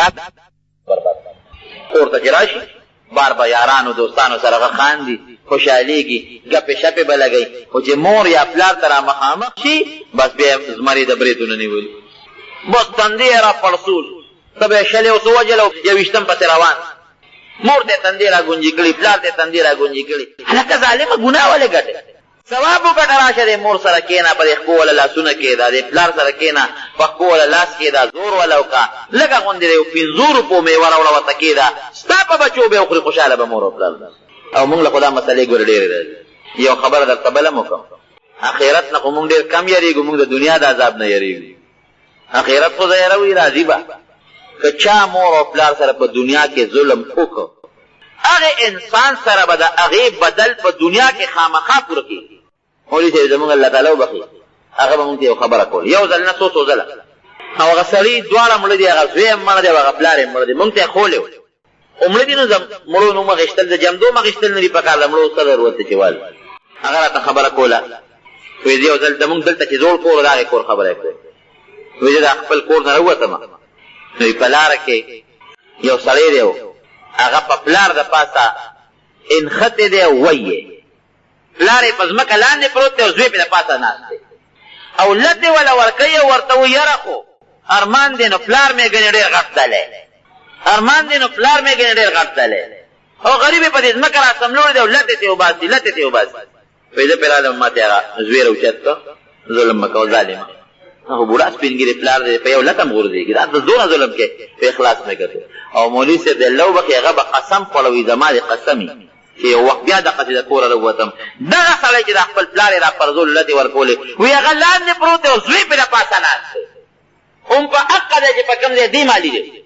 دا برباد کور ته چې راشي بار به یارانو دوستانو سره خاندي خوشحالیږي ګپې شپې به لګوي خو چې مور یا پلار ته را مخامخ شي بس بیا زمري د بریتونه نیولي بس تندې یې را پړسول ته به یې شلې اوس ووجله یو ویشتم پسې روان مور ته تندې را ګونجي کړي پلار ته تندې را ګونجي کړي هلکه ظالمه ګناه ولې ګټې ثواب وګټه راشه د مور سره کېنه په دې خپو والا لاسونه کېږده د پلار سره کېنه په خپو والا لاس کېږده زور والا وکړه لږه غوندې د یو 500 روپو میوه راوړه ورته کېږده ستا په بچو به وخوري خوشحاله به مور او پلار او موږ له خو دا مسلې ګورې ډېرې راځي یو خبره درته بله م وکړم اخرت نه خو موږ ډېر کم یېرېږو موږ د دنیا د عذاب نه یېرېږو اخرت خو زه یېروي راځي به که چا مور او پلار سره په دنیا کې ظلم وکړ هغه انسان سره به د هغې بدل په دنیا کې خامخا پوره کېږي مولوي صاحب زموږ الله تعالی وبخي هغه به مونږ ته یو خبره کول یو ځل نه څو ځله او هغه سړي دواړه مړه دي هغه زوی هم مړه دی او هغه پلار هم مړه دی مونږ ته یې خولی و خو مړه دي نو مړو نوم اخېستل د جمدو م اخېستل نه دي پکار د مړو سره ورته چې وال هغه راته خبره کوله وایي زه یو ځل زمونږ دلته چې زوړ کور و د هغې کور خبره یې کوله وایي زه د خپل کور نه راووتم نو په لاره کې یو سړی دی هغه په پلار د پاسه انختی دی ویې پلار یې په ځمکه لاندې پروت دی او زوی پې د پاسه ناست دی او لتې وله ورکوي او ورته وایي یاره خو ارمان دی نو پلار مې ګنې ډېر غټ دلی ارمان دی نو پلار مې ګنې ډېر غټ دلی او غریب یې په دې ځمکه را سملوړی دی او لتې ته وباسي لتې ته وباسي وایي زه پرې رالم ما ته هغه زوی راوچت کړه ظلم مه کوه ظالمه هغه بوډا سپینګیري پلار دی په یو لته م غورځېږي دا دونه ظلم کې په اخلاص مې ګټو او مولوي صاحب د الله وبخي هغه به قسم خوړوي زما د قسمي چې یو وخت بیا دقسې د کوره راووتم دغه سړی چې د خپل پلار یې را پرزول لتې ورکولې وایي هغه لاندې پروت دی او زوی پرې د پاسه ناست دی هم په حقه دی چې په کوم ځای دی مالي دی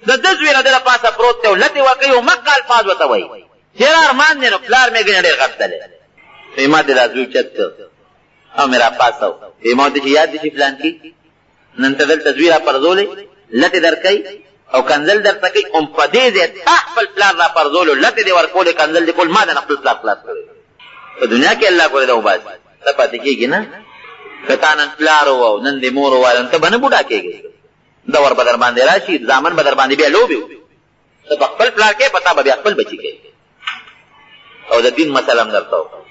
د ده زوی د ده د پاسه پروت دی او لتې ورکوي او مکه الفاظ ورته وایي چېرې ارمان دی نو پلار مې ګنې ډېر غټ دلی وایي ما دې دا زوی اوچت کړ او مې را پاسه وایي ما ورته چې یاد دي چې فلان کې نن ته دلته زوی را پرزولې لتې درکوي او کنزل درته کوي هم په دې ځای تا خپل پلار را پرزولو لتې دې ورکولې کنزل دې کول ما د نه خپل پلار خلاص کړی په دنیا کې الله ګورې ده وباسي ته پاتې کېږي نه که تا نن پلار وو نن دې مور ووایه نو ته به نه بوډا کېږې دور به در باندې راشي زامن به در باندې بیا لوبې وکړي ته په خپل پلار کې په تا به بیا خپل بچي کوي او د دین مسله هم درته وکړم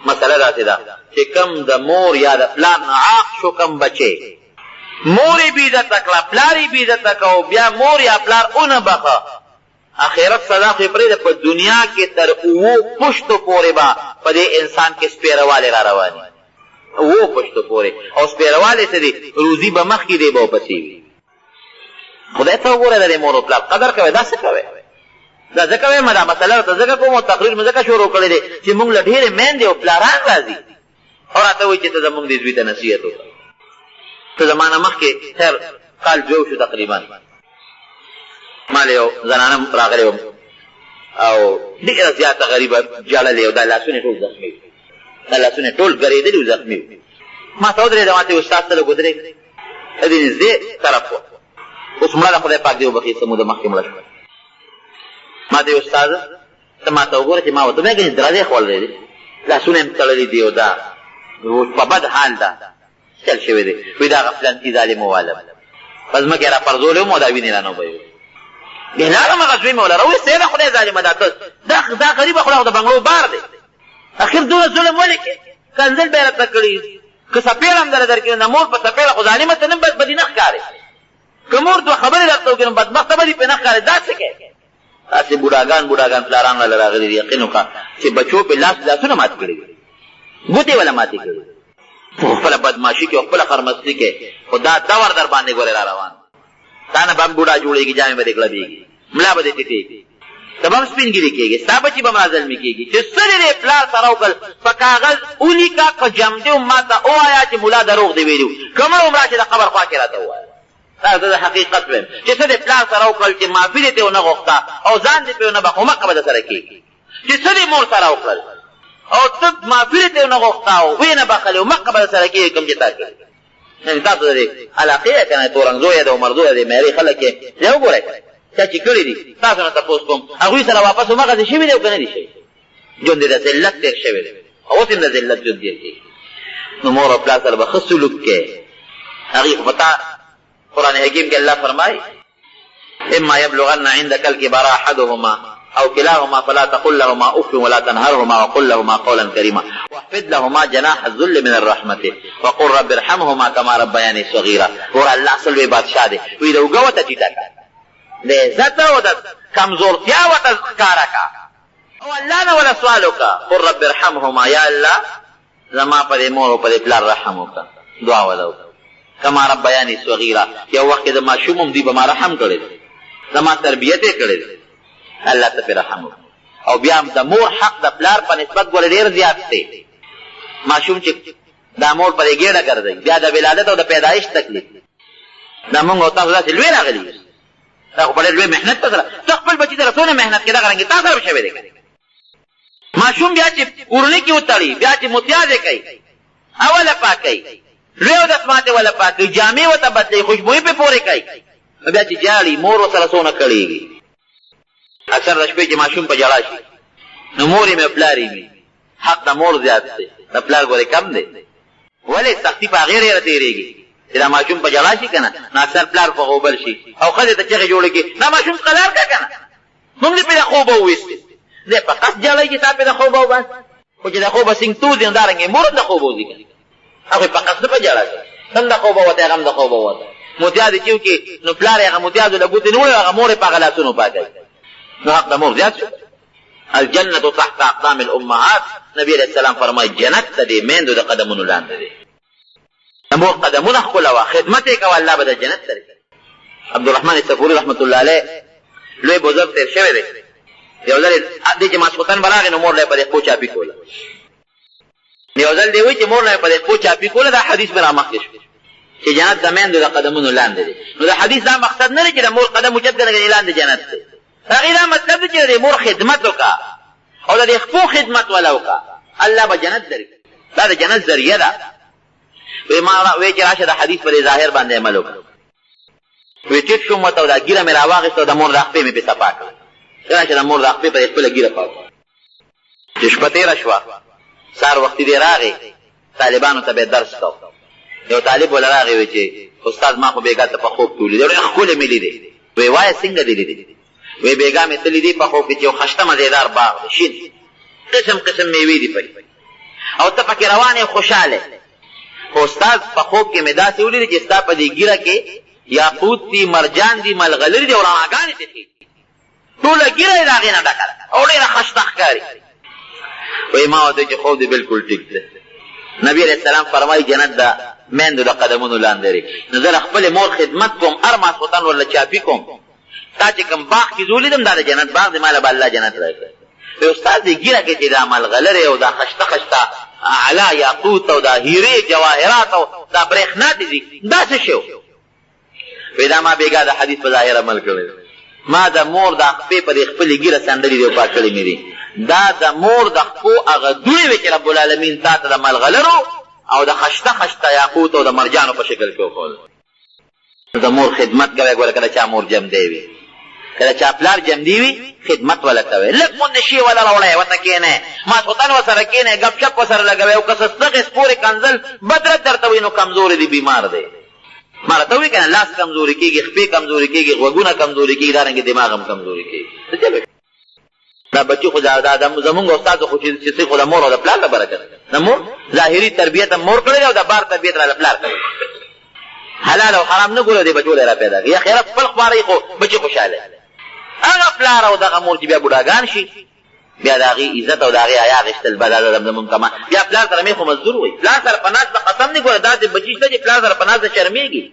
مسله داسې ده چې کم د مور یا د پلار نه عاق شو کم بچې مور بی عزت کړه پلار بی عزت کړه بیا مور یا پلار اون بخه اخرت سزا خو پرې په دنیا کې تر اوو پښتو پورې به په دې انسان کې سپیرواله را رواني اوو پښتو پورې او سپیرواله څه دي روزي به مخکې دی به پسې وي خدای ته وګوره د مور او پلار قدر کوي دا څه کوي دا ځکه وایم دا مسله ته ځکه کوم تقریر مې ځکه شروع کړی دی چې موږ له ډېرې میندې او پلاران راځي او راته وایي چې ته زموږ دې زوی ته نصیحت وکړه ته زمانه مخکې خیر کال جو شو تقریبا ما له یو زنانه راغلی وم او ډېره زیاته غریبه جړلې او دا لاسونه ټول زخمي وو دا لاسونه ټول ګرېدلي او زخمي وو ما ته ودرېدم ما ته یې استاد ته لږ ودرېږ د دې نږدې طرف وه اوس مړه ده خدای پاک دې وبخي څه موده مخکې مړه شوه ما ته یې استاده ته ما ته وګوره چې ما ورته وایي ګنې درزې خوړلی دی لاسونه یې تړلي دي او دا په بد حال ده چل شوی دی وایي دا هغه فلانکي ظالم ووالم په ځمکې یې را پرزولی وم او دا وینې را نه وبهوي بیا لاړم هغه زوی مې وله راویستی ده خدای ظالمه دا غریبه خو د بنګلو بار دی اخر دونه ظلم ولې کې کنزل به یې راته کړي که څپېړه هم دله درکړي د مور په څپېړه خو ظالمه ته نه بدي نه ښکاري که مور دوه خبرې درته وکړي نو بدبخته به دې پرې نه ښکاري دا څه کوي داسې بوډاګان پلاران والا راغلي دي یقین وکړه چې بچو پې لاسونه مات کړي دي ګوتې والا ماتې کړي په خپله بدماشي کې او خپله خرمستي کې خو دا دور در باندې ګورې را روان تا نه به هم بوډا جوړېږي جامې به دې کلبېږي ملا به دې ټیټېږي ته به هم سپینګیري کېږي ستا بچي به هم رازلمي کېږي چې څه دې پلار سره وکړل په کاغذ ولیکه که جمدې هم ما ته ووایه چې ملا دروغ دې ویلي وو که مړ هم راشي د قبر خوا کې راته ووایه دا زه د حقیقت ویم چې څه دې پلار سره وکړل چې معافي دې ترې ونه غوښته او ځان دې پرې ونه بخ همقه به در سره کېږي چې څه دې مور سره وکړل او ته معافي دې ترې ونه غوښته او ویې نه بخلې همقه به در سره کېږي کوم چې تا کړي یعنې تاسو د دې علاقې یې که نه تورنګزویه ده عمرزویه ده معیاري خلک یې ځای وګورئ چا چې کړي دي تاسو نه تپوس کوم هغوی سره واپس همغسې شوي دی او که نه دي شوي ژوند یې د ذلت تېر شوی دی او اوس هم د ذلت ژوند تېر کېږي نو مور او پلار سره به ښه سلوک کوې هغې خو په تا قرآن حکیم کې الله فرمایي اما يبلغن عندك الكبر احدهما او كلاهما فلا تقل لهما اف ولا تنهرهما وقل لهما قولا كريما واخفض لهما جناح الذل من الرحمه وقل رب ارحمهما كما ربياني صغيرا. ور الله اصل وی بادشاہ دی وی د وګوته چیتا د عزت او د کمزورتیا او د ښکارا کا او الله نه ولا سوالو کا قل رب ارحمهما یا الله زما پر مور او پر پلار رحم وکا دعا ولو کما ربیانی صغیرا. یو وخت د ماشوم دی به ما رحم کړي زما تربیت کړي الله ته رحم او بیا د مور حق د پلار په نسبت ګور ډیر زیات دی. ماشوم چې د مور پر ګډه ګرځي بیا د ولادت او د پیدایش تکلیف دا موږ او تاسو داسې لوی راغلي دا په ډېر لوی مهنت سره خپل بچی سره څونه مهنت کړه غرانګي تاسو سره شوی دی. ماشوم بیا چې ورنی کې وتړي بیا چې متیازه کوي اوله پاکي ریو د اسماته ولا پاکي جامې وته بدلي خوشبوئی په پوره کوي بیا چې جاړي مور سره سونه کړيږي. اکثر رشبه چې ماشوم په جړا شي نو مورې مې پلارې می حق د مور زیات دی د پلار ګورې کم دی ولې سختي په غیر یې تیریږي چې دا ماشوم په جړا شي کنه نو اکثر پلار په غوبل شي او خځه ته چغې جوړه کی دا ماشوم قلار کا کنه موږ په خوب وېست دې په قص جړای چې تاسو په خوب وباس خو چې د خوب سنگ تو دي اندارنګ مور د خوب وځي کنه هغه په قص په جړا شي څنګه خوب وته غم د خوب وته متیاز کیو کې نو پلار هغه متیاز له ګوت نه هغه مور په غلاتونو پاتې نو حق د مور زیات شو. الجنة تحت اقدام الامهات نبی علیہ السلام فرمای جنت ته دې میندو د قدمونو لاندې دي مور قدمونه خپل وا خدمت یې کوي الله به د جنت سره. عبدالرحمن الصفوری رحمت الله علیه لوی بزرگ تیر شوی دی یو ځل دې چې ماسخوتن براغې نو مور له په خپل چاپی کوله یو ځل دی وی چې مور له په خپل چاپی کوله دا حدیث برا مخکې شو چې جنت د میندو د قدمونو لاندې دي. نو دا حدیث دا مقصد نه لري چې د مور قدم اوچت کړي اعلان د جنت دی هغه دا مطلب دی چې د مور خدمت وکا او د خپل خدمت ولا وکا الله به جنت درکړي دا د جنت ذریعہ ده. وی ما وی چې راشه د حدیث پر ظاهر باندې عمل وکړه وی چې شوم ته دا ګیره مې راواغسته د مور راخپې مې په صفا کړ راشه د مور راخپې په خپل ګیره پاک چې شپه تیر شو سار وخت دی راغی طالبانو ته به درس کو یو طالب ولا راغی وی چې استاد ما خو بیګا ته په خوب تولې دی خپل مې لیدې وی وای څنګه دی لیدې وی بیګا مې تلې دی په خوب کې یو خشته مزیدار باغ شین قسم قسم میوې دی پي او ته پکې روانه خوشاله استاد په خوب کې مدا سي ولې چې ستا په دې ګیره کې یاقوت دي مرجان دي ملغلر دي او راغان دي ټول ګیره راغې نه ډکه او ډېر خشته ښکاری وای ما ته چې خوب دي بالکل ټیک ده. نبی علیہ السلام فرمایي جنت دا میندو د قدمونو لاندې لري نو زه خپل مور خدمت کوم ارما سوتن ولا چاپی کوم تا چې کوم باغ کې زولیدم دا د جنت باغ دی مال به الله جنت راکړي. استاد دې ګیره کې چې دا ملغلر او دا خشته خشته علا یاقوت او دا هیره جواهرات او دا برېښنا دي دا څه شو پیدا ما بیګا د حدیث په ظاهر عمل کړی ما د مور د خپې په خپل ګیره سندري دی پاکړی مې دي دا د مور د خپو هغه دوی وی چې رب العالمین تا ته د ملغلرو او د خشته خشته یاقوت او د مرجانو په شکل کې وخول د مور خدمت کوي ګوره کله چا مور جم دی وي کله چا پلار جم دی وي خدمت ولا کوي لکه مونږ شي ولا راوړای وته کینه ما څوتن وسره کینه غب شپ وسره لګوي او کس ستغه سپورې کنزل بدر درته وینو کمزور دی بیمار دی مرته وی کنه لاس کمزوري کیږي خپې کمزوري کیږي وګونه کمزوري کیږي دارنګ دماغ هم کمزوري کیږي دا بچی خو دا زمونږ استاد خو چې خو د مور او د پلار له برکت د مور ظاهري تربیت مور کړی او د بار تربیت را پلار کړی حلال او حرام نه ګوري دی بچو لري پیدا یا خیر خپل خواري خو بچی خوشاله هغه پلار او دغه مور چې بیا بډاګان شي بیا دغه عزت او دغه حیا غشتل بدل زمون کما بیا پلار سره مې خو مزدور وي پلار سره پناز په قسم نه ګوره دا د بچی ته پلار سره پناز شرمېږي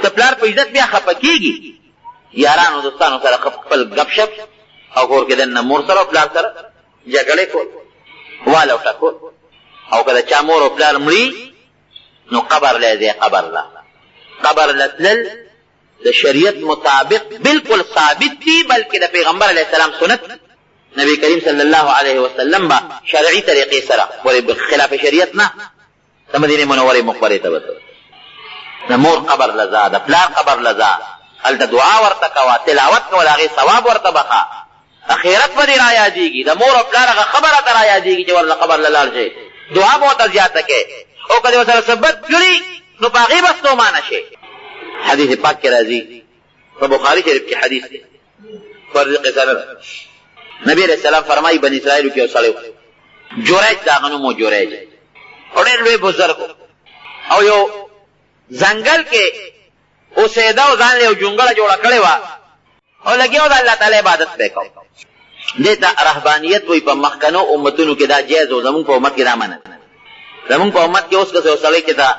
ته پلار په عزت بیا خپکیږي یارانو دوستانو سره خپل غب شپ او کور کې د مور سره پلار سره جګړه کول والو ټکو او کله چا مور او پلار مړي نو قبر لازم قبر لتل د شریعت مطابق بالکل ثابت دی بلکې د پیغمبر علیه السلام سنت نبی کریم صلی الله علیه وسلم با شرعي طریقې سره ورې خلاف شریعت نه د مدینه منورې مقبره ته وته د مور قبر لزا د پلار قبر لزا ال د دعا ورته کوا تلاوت کول هغه ثواب ورته بخا اخرت باندې را یادېږي د مور او پلار هغه خبره تر یادېږي چې ورله قبر لاله شي دعا به ته زیاته کې او کله سره ثبت کړی نو باغی بس نو مان شي. حدیث پاک کې راځي په بخاری شریف کې حدیث دی فرض قصه نه ده. نبی علیہ السلام فرمایي بني اسرائیل کې یو سړی جوریج د هغه نوم و جوریج او ډېر لوی بزرګ او یو ځنګل کې اوسېده او ځان له یو جونګړه جوړه کړې وه او لګیا و د الله تعالی عبادت به یې کوو. دې ته رهبانیت وایي. په مخکنو امتونو کې دا جایز و، زمونږ په امت کې دا منع. زمونږ په امت کې اوس که یو سړی چې دا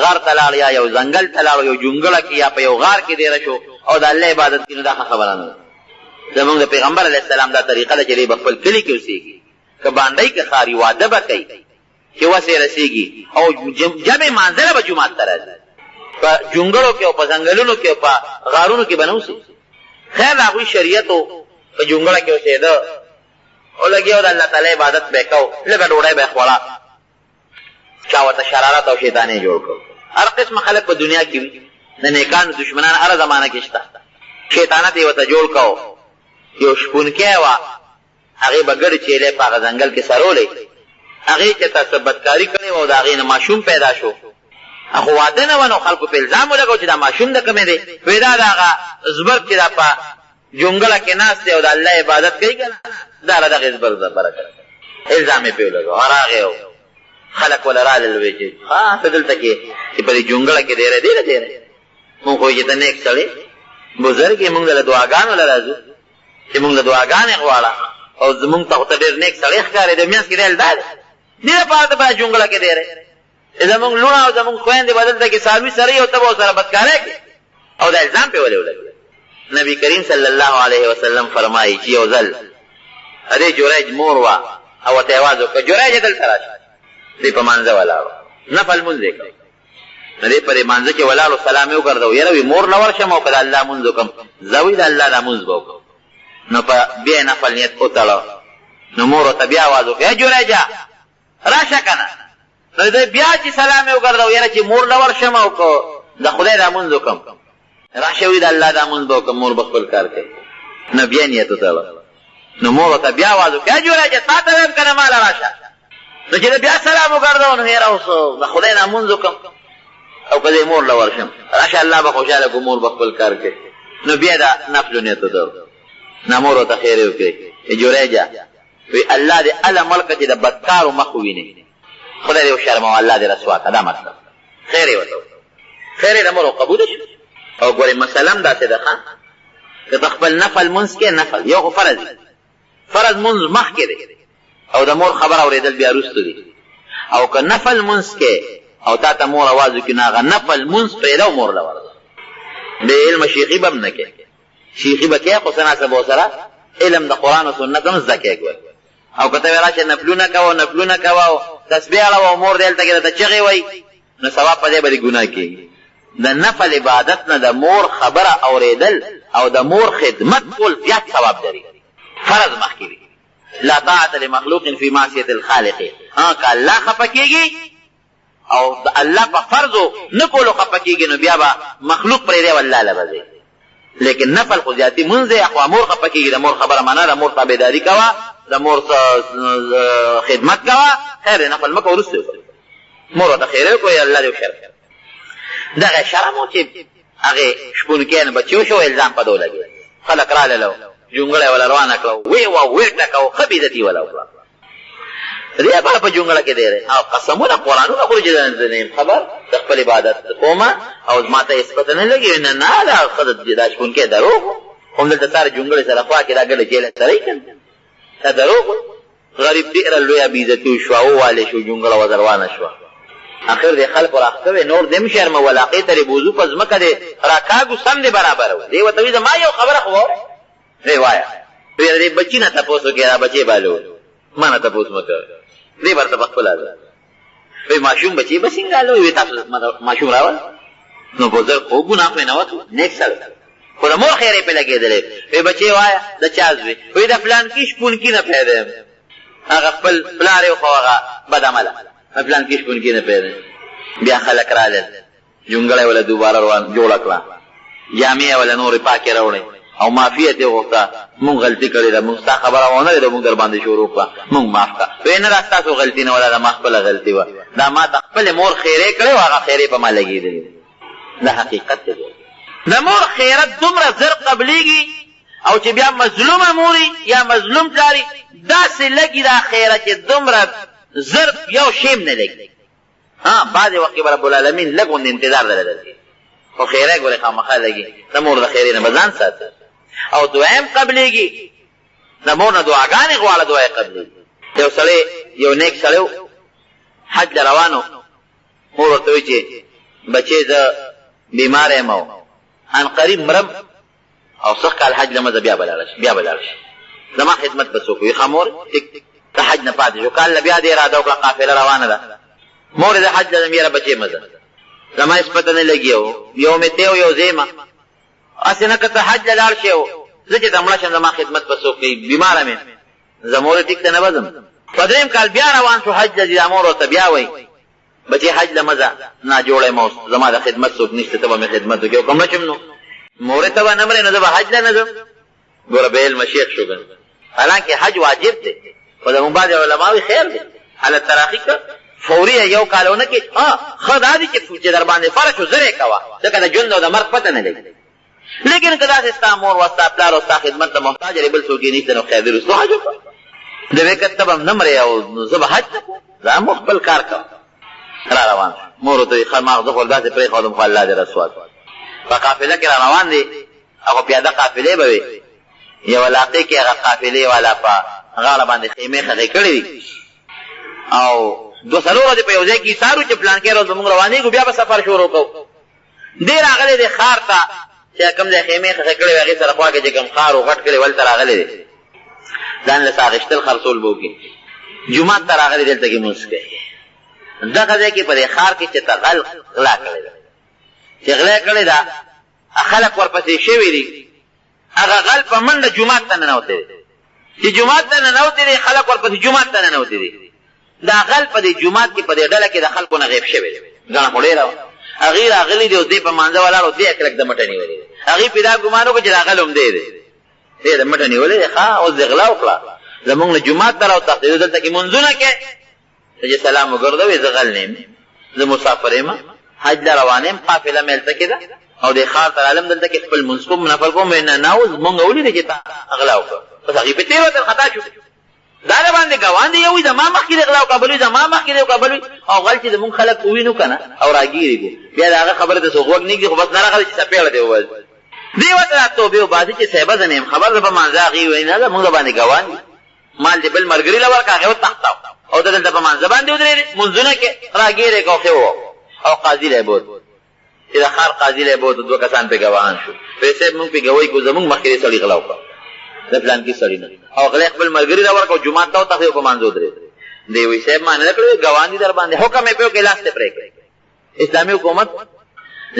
غار ته لاړ یا یو ځنګل ته لاړ یو جونګړه کې یا په یو غار کې دیره شو او د الله عبادت کوي، نو دا ښه خبره نه ده. زمونږ د پیغمبر علیه السلام دا طریقه ده چې دی به خپل کلي کې اوسېږي، که بانډۍ کې ښاري واده به کوي چې وس یې رسېږي او جمع مانځله به جومات ته راځي. په جونګړو کې او په ځنګلونو کې او په غارونو کې به نه اوسېږي. خیر د هغوی شریعت و، په جونګړه کې اوسېده او لګیا و د الله تعالی عبادت به یې کو، لږه ډوډۍ به یې خوړه. چا ورته شرارت او شیطانې جوړ کړ. هر قسمه خلک په دنیا کې وي، د نیکانو دشمنان هره زمانه کې شته. شیطانت یې ورته جوړ کو. یو شپونکی وه، هغې به ګډې چیلې په هغه ځنګل کې سرولی، هغې چې ته څه بدکاري کړې وه او د هغې نه ماشوم پیدا شو. خو واده نه وه، نو خلکو په الزام ولګو چې دا ماشوم د کومې دی. وایي دا د هغه زبر چې دا په جونګړه کې ناست دی او د الله عبادت کوي که نه، دا د دغې زبر برکت. الزام یې پرې ولګو. راغی خلک وله رالل، وایي چې ته دلته کې چې په دې جونګړه کې دیره ډېره دیره مونږ خو چې ته نیک سړی بزرګ یې، مونږ له دعاګانو له راځو چې مونږ له دعاګانې غواړه او زمونږ ته خو ته ډېر نیک سړی ښکارېده. میانځ کې دی دا دی، دې لپاره ته باید جونګړه کې دیره چې زمونږ لوڼه او زمونږ خویندې به دلته کې څاروي سړی او ته به ورسره بدکارۍ کوې او دا الزام پرې ولې ولګوې. نبي کریم صلی الله علیه وسلم فرمایي چې یو ځل هدې جوریج مور وه او ورته یې اواز وکړه جوریجه دلته راشه. دی په مانځه ولاړو، نفل مونځ یې کړ. نو دی په دې مانځه کې ولاړو، سلام یې وګرځو. یاره وي مور نه ورشم او که د الله مونځ وکړم، زه وایي د الله دا مونځ به وکړم. نو په بیا یې نفل نیت وتړه. نو مور ورته بیا اواز وکړ ای جوریجه راشه که نه. نو دی بیا چې سلام یې وګرځو، یاره چې مور نه ورشم او که د خدای دا مونځ وکړم، راشه وایي د الله دا مونځ به وکړم، مور به خپل کار کوي. نو بیا نیت وتړه. نو مور ورته بیا اواز وکړ ای جوریجه تا ته ویم که نه ماله راشه. نو چې بیا سلام وګرځو، نو یاره اوس د خدای نه مونځ وکړم او که دې مور له ورشم، راشه الله به خوشحاله کړو، مور به خپل کار کوي. نو بیا د نفلو نیت وتړو. نو مور ورته خیر یې وکړې ای جوریجه وی الله دې هله ملکه چې د بدکارو مخ ووینې، خدای دې وشرموه، الله دې رسوا کړه. دا مطلب خیر یې ورته وکړو. خیر یې د مور قبوله شو. او ګورې مسله هم داسې ده ښه، که ته خپل نفل مونځ کې نفل یو خو فرض دی، فرض مونځ مخکې دی او د مور خبر اورېدل بیا وروسته دي. او که نفل مونځ کې او تا ته مور اواز وکړي، نو هغه نفل مونځ پرېږده او مور له ورځه. بې علمه شیخي به هم نه کوې، شیخي به کوې خو څه ناڅه به ورسره علم د قرآن او سنت هم زده کوې. او که ته وایې راشه نفلونه کوه نفلونه کوه او تسبیح اړوه او مور دې هلته کې درته چغې وایي، نو ثواب په دې به دې ګناه کېږي. د نفل عبادت نه د مور خبره اورېدل او د مور خدمت کول زیات ثواب لري. فرض مخکې دی. لا طاعت لمخلوق فی معصیت الخالق. که الله خفه کېږي او د الله په فرضو نه کولو خفه کېږي، نو بیا به مخلوق پرېږدی او الله له به ځي. لیکن نفل خو زیاتي مونځ دی، خو مور خفه کېږي، د مور خبره منه، د مور تابعداري کوه، د مور خدمت کوه. خیر دی نفل مه کوه، وروسته وکړه. مور ورته خیر یې وکړو، الله دې وشر کړه. دغه شرم و چې هغې شپونکیانو بچي وشو، الزام په ده ولګېد. خلک راللو، جونګړه ولا روانه کړه، وی وا ویټه کو ښه بېزتي ولا وکړه. دې لپاره په جونګړه کې دی او قسمونه قرآنونه خوري چې زه نه یم خبر د خپل عبادت کومه او ما ته هېڅ پته نه لګي. نه نه دا ښه دا شپونکی دروغ و، خو همدلته ساره جونګړې سره خوا کې دا ګډه جیله سره یې که دا دروغ و. غریب ډېره لویه بېزتي وشوه، ووالې شو، جونګړه وځه روانه شوه. اخر دې خلکو راښکوې، نور دې هم شرمول، هغې ته دې بوزو په ځمکه دې راکاږو، سم دې برابر و. دې ورته وایي زما یو خبره خو واورئ. دی وایه دې بچي نه تپوس وکړې، دا بچی بالو ما نه تپوس مه کوه. دې ورته په خپله ده وایي ماشوم بچی به څنګه الوي. وایي تاسو ماشوم راول، نو بزرګ خو ګناه پرې نه وتو، نیک سړی خو د مور خیر یې پرې لګېدلی. وایي بچی وایه د چا زوی؟ وایي د فلانکي شپونکي نه پیدا یم. هغه خپل پلار یې خو هغه بد عمله، فلانکي شپونکي نه پیدا یم. بیا خلک رالل، جونګړه یې وله دوباره جوړه کړه، جامې یې وله نورې پاکې راوړې او معافیت یې غوښته، مونږ غلطي کړې ده، مونږ ستا خبره ونه لیده، مونږ در باندې شروع کړه، مونږ معاف کړه. وایي نه دا ستاسو غلطي نه وه، دا ما خپله غلطي وه، دا ما ته خپلې مور خیرې کړې وه، هغه خیرې په ما لګېدلې. دا حقیقت دی. د مور خیرت دومره زر قبلیږي او چې بیا مظلومه موري یا مظلوم پلاري داسې لګي دا خیرت چې دومره زر یو شیم نه لګي. بعضې وخت کې به رب العالمین لږ غوندې انتظار درلري خو خیره ګورې خامخا لګي. د مور د خیرې نه به ځان ساته. او دویم قبلیږي د مور نه دعاګانې غواړه دعا یې قبلیږي. یو سړی یو نیک سړی و حج له روان و مور ورته وایي چې بچې زه بیمار یم او ان قریب مرم او سخت کال حج لمزه بیا بلاړ شي زما خدمت به څوک وي. ښه مور ته حج نه پاتې شو کال بیا دې اراده وکړه قافله روانه ده مور د حج لازم یاره بچې مزه زما هېڅ پته نه لګي یو مې تی او یو زیمه هسې نه که ته حج له لاړ شې او زه چې ته مړه شم زما خدمت به څوک کوي بیماره مې زه مورې ټیک ته نه بځم. په درېیم کال بیا روان شو حج له ځي دا مور ورته بیا وایي بچې حج له مزه ناجوړی یم اوس زما د خدمت څوک نشته ته به مې خدمت وکړي او که مړه شم نو مورې ته به نه مرې نو زه به حج له نه ځم. ګوره بې علمه شیخ شو که حالانکې حج واجب دی خو زمونږ بعضې علماوي خیر دی حالت تراخي که فوري یو کال ونه کې ښه دا دي چې در باندې فرض شو زر یې کوه ځکه د ژوند او د مرګ پته نه لګي. لیکن که داسې ستا مور و ستا پلار او ستا خدمت ته محتاج دی بل څوک یې نشته نو خیر دی رسلو حج وکړه د وېکت ته به نه مرې او زه به حج نه کوم دا مو خپل کار کوه. را روان مور ورته وایي ښه ما زه خو داسې پرېښودم خو الله دې رسوا کړه. په قافله کې را روان دی هغه پیاده قافلې به وي یو علاقې کې هغه قافلې والا په غاړه باندې خیمې خښې کړې وي او دو څلور ورځې په یو ځای کې ایثار و چې پلانکې ورځ به مونږ روانېږو بیا به سفر شروع کوو. دی راغلی دی ښار ته چې کوم ځای خیمې خښې کړې وې هغې سره خوا کې چې کوم ښار و غټ کلی ولته راغلی دی ځان له څه اخېستل خرڅول به وکړي. جومات ته راغلی دلته کې لمونځ کوي. دغه ځای کې په دې ښار کې چې ته غلا کړې ده چې غلا کړې ده خلک ورپسې شوي دي هغه غل په منډه جومات ته ننوتی دی چې جومات ته ننوتی دی خلک ورپسې جومات ته ننوتی دي. دا غل په دې جومات کې په دې ډله کې د خلکو نه غیب شوی دی ګڼه خو ډېره وه هغې راغلي دي اوس دې په مانځه ولاړ او دې اکلک د مټه نیولې دی هغې پې دا ګمان وکړو چې دا غل هم دی دې د مټه نیولې دی ښه اوس دې غلا وکړه زمونږ نه جومات ته راوتښتېدو دلته کې منځونه کې ته چې سلام وګرځوې زه غل نه یم زه مسافر یم حج له روان یم قافله مې هلته کې ده او دې ښار ته رالم دلته کې خپل منځ کوم نفل کوم نه ناوز مونږ ولیدې چې تا غلا وکړه بس هغې پې تېروتل خطا شو دا د باندې ګوان دی یو وي زما مخکې د غلا وکړه بل وي زما مخکې د وکړه بل وي او غل چې زمونږ خلک ووینو که نه او راګیرې دي بیا د هغه خبره ته څوک غوږ نږدي خو بس نه راغلی چې څپېړه دې وویل دې ورته را توبې وباسي چې صاحبه زه نه یم خبر زه په مانځه هغې وایي نه زمونږ د باندې ګوان دي مال دې بل ملګري له ورکړه هغې وتښتاو او ته دلته په مانځه باندې ودرېدې منځونه کې راګیرې که ښې وو او قاضي له یې بوت چې د ښار قاضي له یې بوت دوه کسان پې ګواهان شو وایي صاحب مونږ پې ګوایي کړو زمونږ مخکې دې سړي غلا وکړه د پلانکي سړي نه او غلی خپل ملګري را ورکړه جومات ته وتښتې په مانځه ودرېد دی وایي صاحب ما نه ده کړې ګوان دي در باندې حکم یې پې وکړې لاس دې پرې کړې اسلامي حکومت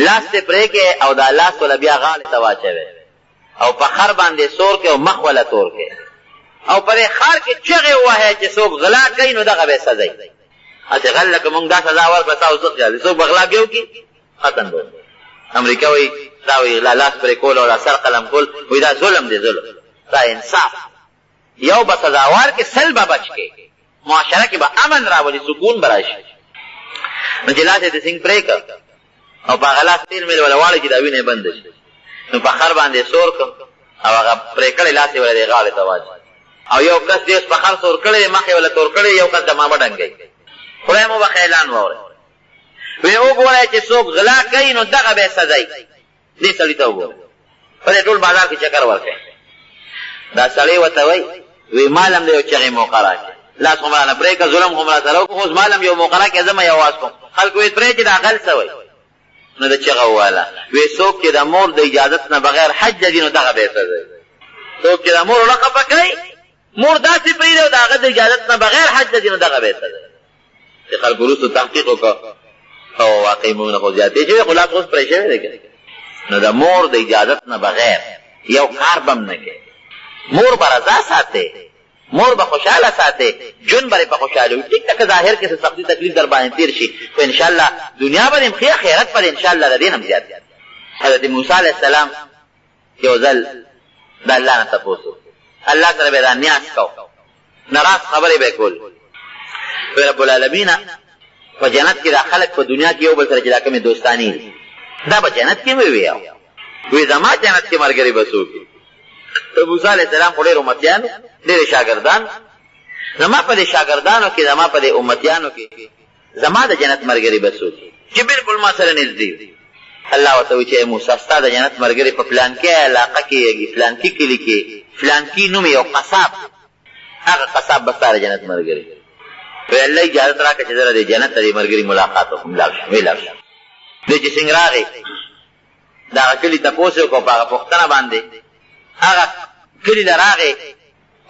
لاس دې پرې کړې او دا لاس وله بیا غاړې ته واچوې او په خر باندې سور کې او مخ وله تور کې او په دې ښار کې چغې ووهې چې څوک غلا کوي نو دغه به یې سزا وي هسې غل لکه مونږ دا سزا ورکړه تا اوس څه خیال دی څوک به غلا بیا وکړي ختم به امریکا وایي دا وایي لاس پرې کول او سر قلم کول وایي دا ظلم دی ظلم دا انصاف یو به سزاوار کې سل به بچ کې معاشره کې به امن راولي سکون به راشي نو چې لاس یې د سینګ پرې کړ او په هغه لاس تېل مې وله واړه چې دا وینه یې بنده شي نو په خر باندې سور کړ او هغه پرې کړی لاس یې وله دې غاړې ته واچوي او یو کس دې اوس په خر سور کړی مخ یې وله تور کړی یو کس دمامه ډنګوي خدای مو به اعلان واورئ وی وګورئ چې څوک غلا کوي نو دغه به یې سزا وي دې سړي ته وګورئ په دې ټول بازار کې چکر ورکړئ دا سړی ورته وی مال هم د یو چغې موقع راکړي لاس خو مرانه پرې که ظلم خو مرا سره وکړو اوس مال هم یو موقع راکړي زه مه یې اواز کوم خلکو ویل پرې چې دا غل څه وی نو د چغه وواله وی څوک چې د مور د اجازت نه بغیر حج ځي نو دغه به یې سزا وي څوک چې د مور وړه خفه کوي مور داسې پرېږدي او د هغه د اجازت نه بغیر حج ځي نو دغه به یې سزا وي چې خلکو وروستو تحقیق وکړه او واقعي مونږ خو زیاتې شوي خو لاس اوس پرې شوی دی نو د مور د اجازت نه بغیر یو کار به هم نه کوي مور به رضا ساتي مور به خوشحاله ساتي ژوند به په خوشحالي وي ټیک ده که ظاهر کې څه سختي تکلیف در باندې تېر شي خو انشاءالله دنیا به دې هم ښې آخرت به دې انشاءالله د دې نه هم زیات حضرت موسی علیه السلام یو ځل د الله نه تپوس الله سره به یې دا نیاز کو ناراض خبرې به یې کول وی رب العالمین په جنت کې دا خلک په دنیا کې یو بل سره چې دا کومې دوستانې دي دا به جنت کې مې وي وی زما جنت کې ملګری به څوک وي؟ موسی علیه السلام خو ډېر امتیان ډېر شاګردان، زما په دې شاګردانو کې زما په دې امتیانو کې زما د جنت ملګری به څوک وي چې بالکل ما سره نږدې وي. الله ورته وایي چې موسی ستا د جنت ملګری په فلانکي علاقه کې فلانکي کلي کې فلانکي نوم یو قصاب، هغه قصاب به ستا د جنت ملګری. وی الله اجازت راکړه چې زه د جنت د ملګري ملاقات وکړم. لاړ شم. وی لاړ شم. دی چې څنګه راغی د هغه کلي تپوس یې وکړو په هغه پوښتنه باندې هغه کلي ته راغی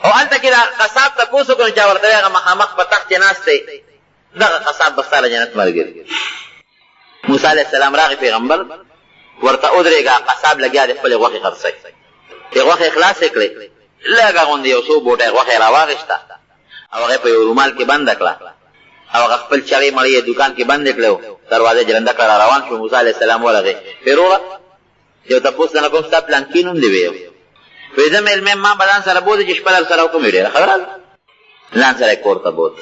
او هلته کې د قصاب تپوس وکړو چا ورته وایي هغه مخامخ په تخت کې ناست دی دغه قصاب به ستا د جنت ملګری. موسی علیه السلام راغی پیغمبر ورته ودرېږه، قصاب لګیا د خپلې غوښې خرڅوي. چې غوښې خلاصې کړې لږه غوندې یو څو بوټی غوښه یې راواغېسته او هغه په یو رومال کې بنده کړه او هغه خپل چړې مړې یې دوکان کې بندې کړې، دروازه یې جرنده کړه، روان شو. موسی علیه السلام ورغی، وروره یو تپوس درنه کوم ستا پلانکي نوم دی ویې وی زه مېلمه ما به ځان سره بوځي چې شپه در سره وکړم. ډېره خبره ده. ځان سره یې کور ته بوت.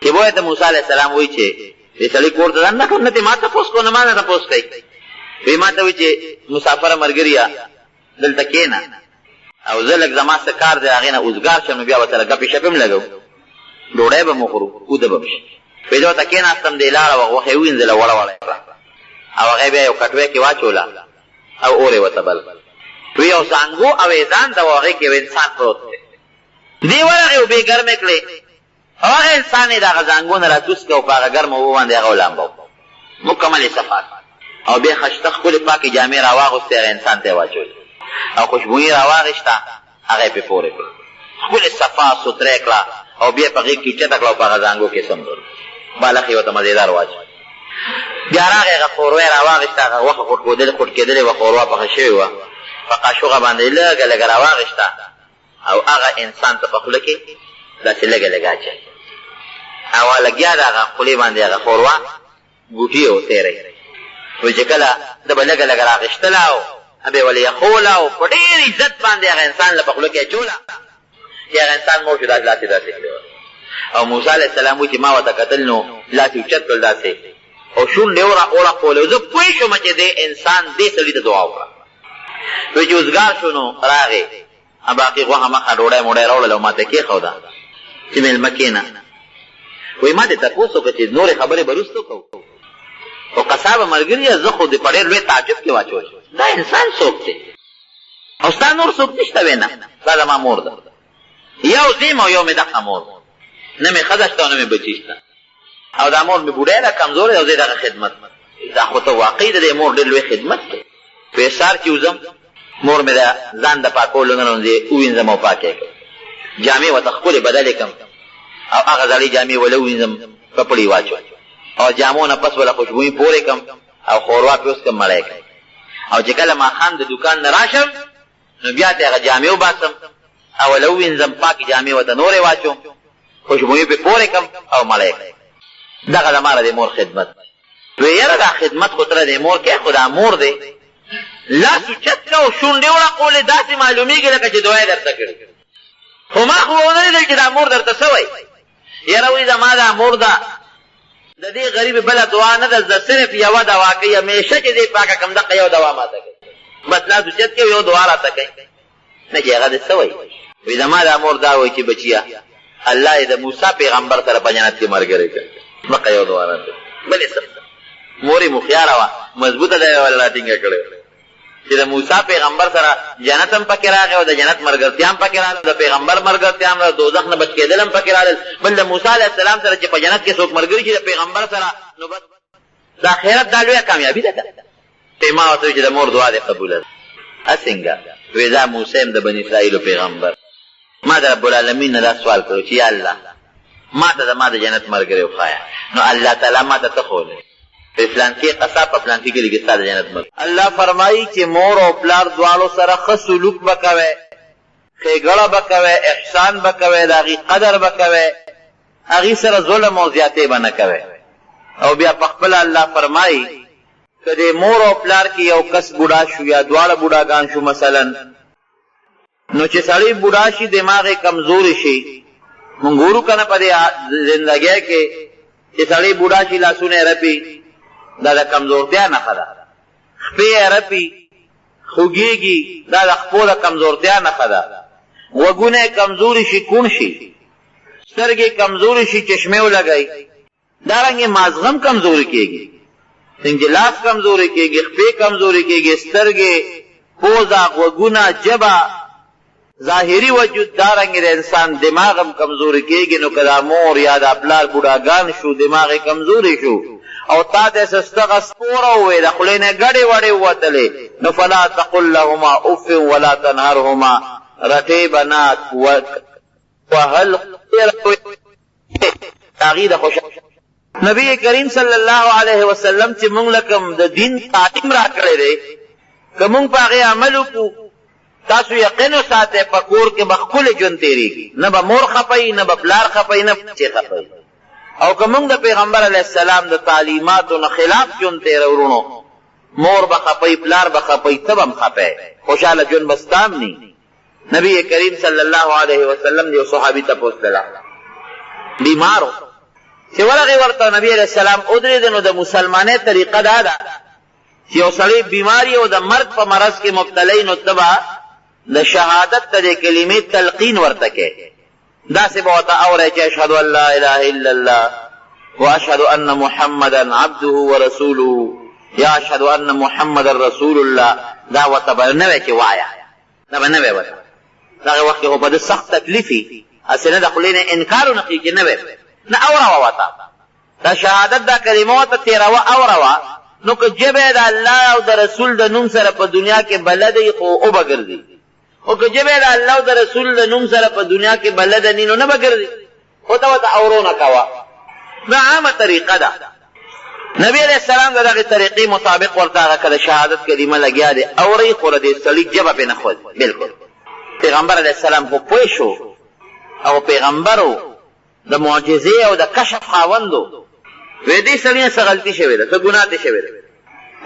چې بوی ته موسی علیه السلام وایي چې دې سړي کور ته ځان نه کړم، نه دې ما تپوس کړو نه ما نه تپوس کوي. وی ما ته وایي چې مسافره ملګریه دلته کښېنه او زه لږ زما څه کار دی هغې نه اوزګار شم نو بیا به سره ګپې شپې هم لګو، ډوډۍ به مو خورو، اوده به شي. وی زه ورته کښېناستم، دې لاړه وه غوښه یې ووینځله وړه وړه یې کړه او هغې بیا یو کټوۍ کې واچوله او اور یې ورته بل. وی یو زانګو اویزان ده و هغې کې یو انسان پروت دی. دې ورغې اوبې ګرمې کړې او هغه انسان یې د هغه زانګو نه راتوس کړه او په هغه ګرمه اوبو باندې هغه ولامبه مکمل یې صفا او بیا خشته ښکلې پاکې جامې راواغوستې هغه انسان ته یې واچولې او خوشبویي راواغېسته هغه یې پرې پورې کړه، ښکلې صفا سوتره یې کړه او بیا په غېږ کې چته کړه او په هغه زانګو کې سمدل بالښت یې ورته مزېدار واچوه. بیا راغې هغه ښوروا یې راواغېسته، هغه غوښه خوټ کېدلې وه، ښوروا پخه شوې وه، په قاشوغه باندې لږه لږه راواغېسته او هغه انسان ته په خوله کې داسې لږه لږه اچوي او لګیا د هغه خولې باندې هغه ښوروا ګوټي یې وتېری. وایي چې کله ده به لږه لږه راغېشتله او بیا ولې یخوله او په ډېر عزت باندې هغه انسان له په خوله کې اچوله چې هغه انسان مور شو داسې داسې او موسی علیه السلام وایي چې ما ورته کتل نو لاس یې اوچت کړل داسې او شونډې وړقولې. زه پوه شوم چې دې انسان دې سړي ته دعا وکړه. وایي چې اوزګار شو نو راغې باقي غوښه مخه ډوډۍ موډۍ راوړله او ما ته کېښوده چې مېلمه کښېنه. وایي ما دې تپوس وکړه چې نورې خبرې به وروسته کوو او قصابه ملګریه زه خو دې په ډېر لوی تعجب کې واچول دا انسان څوک دی او ستا نور څوک نشته؟ وی نه دا زما مور ده، یو زیم او یو مې دغه مور نه مې ښځه شته او نه مې بچي شته او دا مور مې بوډۍ ده کمزورې او زه دغه خدمت. دا خو ته واقعي د دې مور ډېر لوی خدمت دی. په سهار چې وځم مور مې د ځان د پاکولو نه لمونځې ووینځم او پاکې کړم، جامې ورته ښکلې بدلې کړم او هغه زړې جامې وله ووینځم کپړې واچوم او جامو نه پس وله خوشبویي پورې کړم او ښوروا پرې اوس کړم مړی کړم او چې کله ماښام د دوکان نه راشم نو بیا ته هغه جامې وباسم او وله ووینځم پاکې جامې ورته نورې واچوم خوشبویي پرې پورې کړم او مړی کړم. دغه زما د مور خدمت. وی یاره دا خدمت خو ته د مور کې خو دا مور دی لاس اوچت کړه او شونډې وړقولې داسې معلومېږي لکه چې دعا یې درته کړې خو ما خو ونه لیدل چې دا مور درته څه وایي. یاره وایي زما دا مور ده د دې غریبې بله دعا نه ده، زه صرف یوه دوا کوي همیشه چې دې پاکه کړم دقه یو دوا ماته کوي بس لاس اوچت کړي یو دعا راته کوي نه چې هغه دې څه وایي. وایي زما دا مور دا وایي چې بچیه الله یې د موسی پیغمبر سره په جنت کې ملګری کړي دقه یو دعا راته. بلې څه مور یې مخیاره وه مضبوطه ده یې ول راټینګه کړې چې د موسی پیغمبر سره جنت هم پکې راغی او د جنت ملګرتیا هم پکې راغله، د پیغمبر ملګرتیا هم د دوزخ نه بچ کېدل هم پکې راغلل. بل د موسی علیه السلام سره چې په جنت کې څوک ملګري شي د پیغمبر سره نو بس د آخرت دا لویه کامیابي ده. ما ورته وایي چې د مور دعا دې قبوله ده. څنګه؟ وایي دا موسی هم د بني اسرائیلو پیغمبر. ما د رب العالمین نه دا سوال کړو چې یا الله ما ته زما د جنت ملګری وښایه نو الله تعالی ما ته ته ښودلی په فلانکي قصاب په فلانکي کلي کې ستا د جنت ملګری. الله فرمایي چې مور او پلار دواړو سره ښه سلوک به کوئ، ښېګړه به کوئ، احسان به کوئ، د هغې قدر به کوئ، هغې سره ظلم او زیاتې به نه کوئ. او بیا په خپله الله فرمایي که د مور او پلار کې یو کس بوډا شو یا دواړه بوډاګان شو مثلا نو چې سړی بوډا شي دماغ یې کمزوري شي مونږ ګورو که نه په دې زندګۍ کې چې سړی بوډا شي لاسونه یې رپي دا د کمزورتیا نښه ده، خپې یې رپي خوږېږي دا د خپو د کمزورتیا نښه ده غوږونه یې کمزوري شي کوڼ شي سترګې کمزوري شي چشمې ولګئ دارنګې مازغم کمزوري کېږي څنګه لاس کمزوري کېږي خپې کمزوري کېږي سترګې پوزه غوږونه ژبه ظاهري وجود دارنګې د انسان دماغ هم کمزوري کېږي نو که دا مور یا د پلار بوډاګان شو دماغ یې کمزوري شو او تا ته سستغه سپوره ووې د خولې نه ګډې وړې ووتلې نو فلا تقل لهما اف ولا تنهرهما رټې به نه وهل هغې د خوشحال نبی کریم صلی الله علیه وسلم چې مونږ لکم د دین تعلیم را کړی دی که مونږ په هغې عمل وکړو تاسو یقین وساتئ په کور کې به ښکلی ژوند تېرېږي نه به مور خفئ نه به پلار خفئ نه بچې خفئ او که مونږ د پیغمبر علیه السلام د تعلیماتو نه خلاف ژوند تېروو ورونو مور به خفئ پلار به خفئ ته به هم خفئ خوشحاله ژوند به ستا هم نی نبی کریم صلی الله علیه وسلم د یو صحابي تپوس کړه بیمار و چې ورغې ورته نبی علیه السلام ودرېده نو د مسلمانۍ طریقه دا ده چې یو سړی بیمار او د مرګ په مرض کې مبتلی نو ته به د شهادت ته د کلمې تلقین ورته کې داسې به ورته اورئ چې اشهد ان لا اله الا الله واشهد ان محمدا عبده ورسوله یا اشهد ان محمدا رسول الله دا ورته به نه وی چې وایه دا به نه وی ورته دغه وخت کې خو په ده سخت تکلیف وي هسې نه د خولې نه انکار ونه کړي چې نه وی نه اوروه ورته دا شهادت دا کلمه ورته تېروه اوروه نو که ژبه د الله او د رسول د نوم سره په دنیا کې بلده خو او به ګرځي او که ژبه د الله او د رسول د نوم سره په دنیا کې بلده نی نو نه به ګرځي خو ته ورته اورو نه کوه دا عامه طریقه ده نبی علیه السلام د دغې طریقې مطابق ورته هغه که د شهادت کلمه لګیا دی اورئ خو د دې سړي ژبه پرې نه خوځي بلکل پیغمبر علیه السلام خو پوه شو او پیغمبر و د معجزې او د کشف خاوند و وی دې سړي نه څه غلطي شوې ده څه ګناه دې شوې ده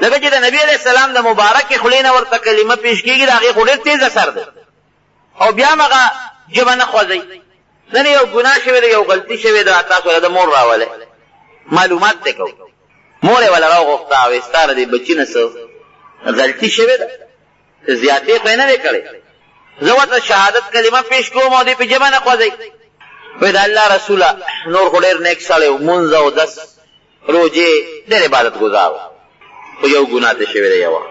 لکه چې د نبي علیه السلام د مبارکې خولې نه ورته کلمه پیش کېږي د هغې خو ډېر تېز اثر دی او بیا هم هغه ژبه نه خوځوي نن یو ګناه شوې ده یو غلطي شوې ده تاسو له د مور راولئ معلومات دې کوو مور یې وله راوغوښته او ستا له دې بچي نه څه غلطي شوې ده څه زیاتې خو یې نه دی کړی زه ورته شهادت کلمه پیش کوم او دې په ژبه نه خوځئ وی د الله رسوله نور خو ډېر نیک سړی و مونځ او دس روجې ډېر عبادت ګزار خو یو ګناه ته شوې ده یوه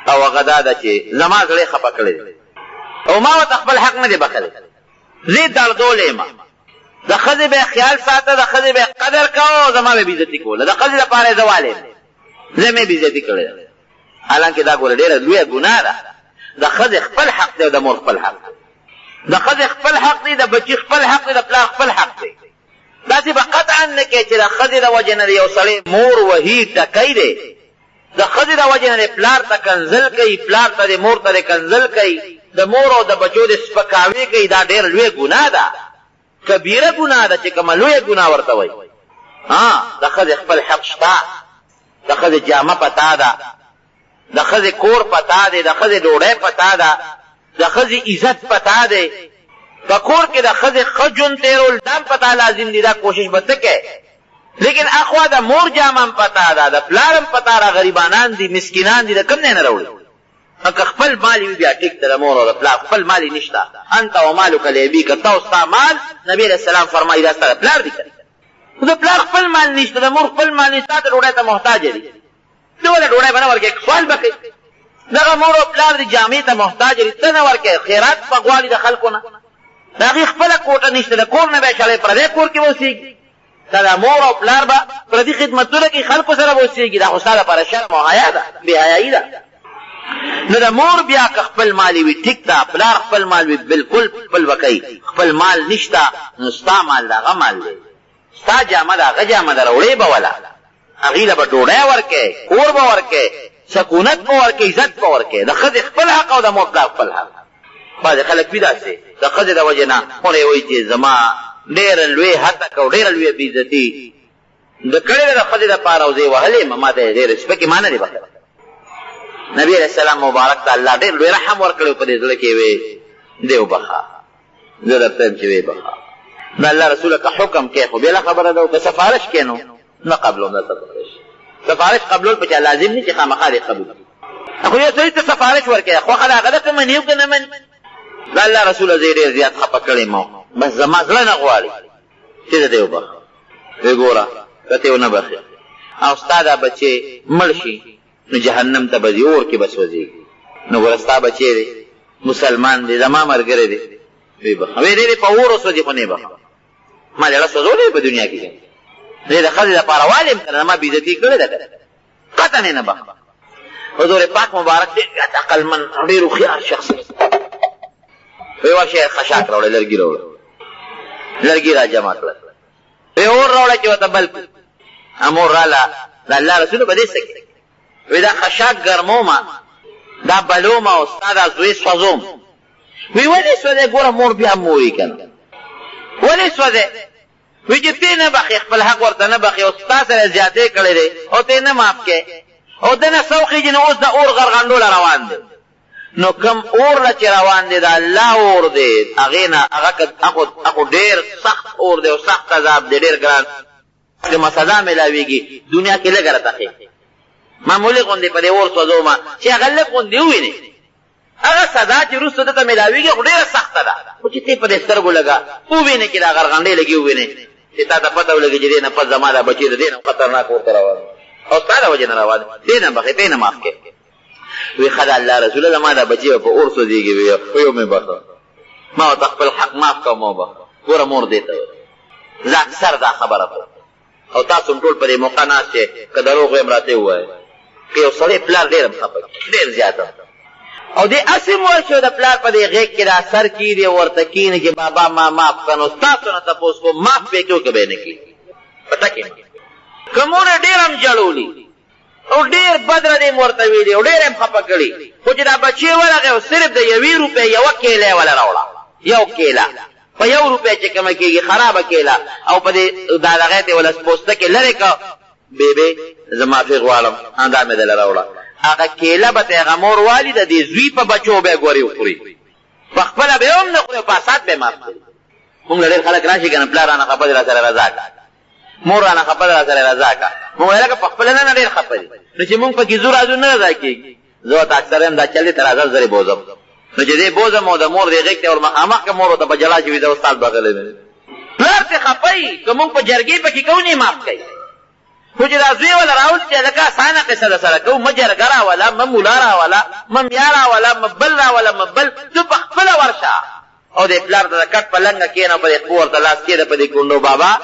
او هغه دا ده چې زما زړی خفه کړی دی او ما ورته خپل حق نه دی بخلی زه دردولی یم د ښځې به یې خیال ساته د ښځې به یې قدر کوه او زما به یې بېزتي کوله د ښځې لپاره یې زه والی یم زه مې بېزتي کړې ده حالانکې دا ګوره ډېره لویه ګناه ده د ښځې خپل حق دی او د مور خپل حق دی د ښځې خپل حق دی د بچي خپل حق دی د پلار خپل حق دی داسې به قطعا نه کوې چې د ښځې د وجې نه د یو سړی مور وهي ټکی دی د ښځې د وجې نه د پلار ته کنځل کوي پلار ته د مور ته د کنځل کوي د مور او د بچو د سپکاوي کوي دا ډېر لویه ګناه ده کبیره ګناه ده چې کومه لویه ګناه ورته وایي د ښځې خپل حق شته د ښځې جامه په تا ده د ښځې کور په تا دی د ښځې ډوډۍ په تا ده د ښځې عزت په تا دی په کور کې د ښځې ښه ژوند تېرول دا هم په تا لازم دي دا کوشش به ته کوې لیکن اخوا د مور جامه هم په تا ده د پلار هم په تا را غریبانان دي مسکینان دي د کوم ځای نه راوړي که خپل مال وي بیا ټیک ته د مور او د پلار خپل مال یې نشته انت و مالک لابیک ته او ستا مال نبي علیه السلام فرمایي دا ستا د پلار دي که د پلار خپل مال نشته د مور خپل مال نشته ته ډوډۍ ته محتاجه دي ته ولې ډوډۍ به نه ورکوې سوال به کوي دغه مور او پلار د جامې ته محتاج دي ته نه ورکوې خیرات به غواړي د خلکو نه د هغې خپله کوټه نشته د کور نه بیا شړی پردی کور کې به اوسېږي که د مور او پلار به پردي خدمتونه کوي خلکو سره به اوسېږي دا خو ستا لپاره شرم او حیا ده بېحیایي ده نو د مور بیا که خپل مال وي ټیک ده پلار خپل مال وي بلکل خپل به کوي خپل مال نشته نو ستا مال د هغه مال دی ستا جامه د هغه جامه ده راوړې به وله هغې له به ډوډۍ ورکې کور به ورکې سکونت به ورکې عزت به ورکې د ښځې خپل حق او د مور پلار خپل حق بعضې خلک وي داسې د ښځې د وجې نه خونه یې وایي چې زما ډېره لوی هتک او ډېره لویه بېعزتي د کړې ده د ښځې دپاره او زه یې وهلی یم ما ته یې ډېرې سپکې ما نه دي بخلی نبي علیه السلام مبارک ته الله ډېر لوی رحم ورکړی په دې زړه کې وې دې وبخه زه درته یم چې وې بخه د الله رسوله که حکم کې خو بېله خبره ده او که سفارش کې نو نه قبلوم دا سفارش قبلول په چا لازم نه چې خامخا دې قبول خو یو سړي ته سفارش ورکړه خوښه د هغه ده که مني او که نه مني د الله رسوله زه یې ډېر زیات خفه کړی ما بس زما زړه نه غواړي چې د دې وبخه وی ګوره که ته یې ونه بخې او ستا دا بچې مړ شي نو جهنم ته به ځي اور کې به سوځېږي نو ګوره ستا بچې دی مسلمان دی زما ملګری دی وی بخه وی دی په اور وسوځي خو نه بخه ما زړه سوځولی په دنیا کې دی د ښځې دپاره والیم که نه ما بېعزتي کړې ده که قطعا نه بخه حضور پاک مبارک ډېر زیات عقلمند ډېر هوښیار شخص وی ورشه خشاک راوړی لرګي راوړه لرګي را جمع کړه وی اور راوړه چې ورته بل کړي امور راله د الله رسول به دې څه کوي وی دا خشاک ګرمومه دا بلومه او ستا دا زوی سوځوم وی ولې سوځې ګوره مور بیا موري که نه ولې سوځې وی چې ته نه بخې خپل حق ورته نه بخې او ستا سره زیاتې کړی دی او ته نه معاف کې او ده نه سوخېږي نو اوس د اور غرغنډوله روان دی نو کم اور له چې روان دی د الله اور دی هغې نه هغه ډېر سخت اور دی او سخت عذاب دی ډېر ګران که سزا میلاویږي دنیا کې لږه راته ښې معمولي غوندې په دې اور سوځومه چې هغه لږ غوندې ووینې هغه سزا چې وروسته ده ته میلاویږي خو ډېره سخته ده خو چې ته په دې سترګو لږه ووینې چې دا غرغنډې لګي ووینې چې تا ته پته ولګي چې دې نه پس زما دا بچي د دې نه خطرناک اور ته روان او ستا د وجې نه روان دې نه بخې ته نه معاف کړې وی ښه د الله رسوله زما دا بچي به په اور سوځېږي وی یو مې بخه ما ورته خپل حق معاف کړه ما وبخه ګوره مور دې ته زه اکثر دا خبره کوم او تاسو هم ټول په دې موقع ناست چې که دروغ ویم راته ووایئ که یو سړی پلار ډېر هم خفه ډېر زیات او دې هسې مور چې د پلار په دې غېږ کې دا سر کېږدي ورته کښېني چې بابا ما معاف کړه نو ستاسو نه تپوس کوم معاف به یې کړو که به یې نه کړي په ټکې که مور یې ډېر هم جړولي او ډېر بد ردې مور ته ویلي او ډېر هم خفه کړي خو چې دا بچې ورغی او صرف د 1 روپۍ یوه کیله یې وله راوړه یو کیله په 1 روپۍ چې کومه کېږي خرابه کیله او په دې دا دغې ته یې وله پوستکې لرې کړه بیبې زه معافي غواړم دا مې دله راوړه هغه کیله به ته هغه مور والي د دې زوی په بچو به یې ګورې وخوري په خپله به یې هم نه خوري او په اسات به یې معاف کړي مونږ له ډېر خلک راشي که نه پلار رانه خفه دي را سره رضا کړه مور رانه خفه ده را سره رضا کړه مونږ ویل که په خپله نه ډېر خفه دي نو چې مونږ پکې زور ازو نه رضا کېږي زه ورته اکثر یم دا چل دی تر 1000 زرې بوځم نو چې دی بوځم او د مور دې غېږ ته ور مخامخ که مور ورته په جلا چې وي زه استاد بغلی دی پلار ته خفه یي که مونږ په جرګې پکې کوو نه یې معاف کوي خو چې دا زوی وله راول چې لکه اسانه قصه در سره کوو مه جرګه راوله مه مولا راوله مه میا راوله مه بل راوله مه بل ته په خپله ورشه او دې پلار ته د کټ په لنګه کښېنه په دې خپو ورته لاس کښېده په دې کونډو بابا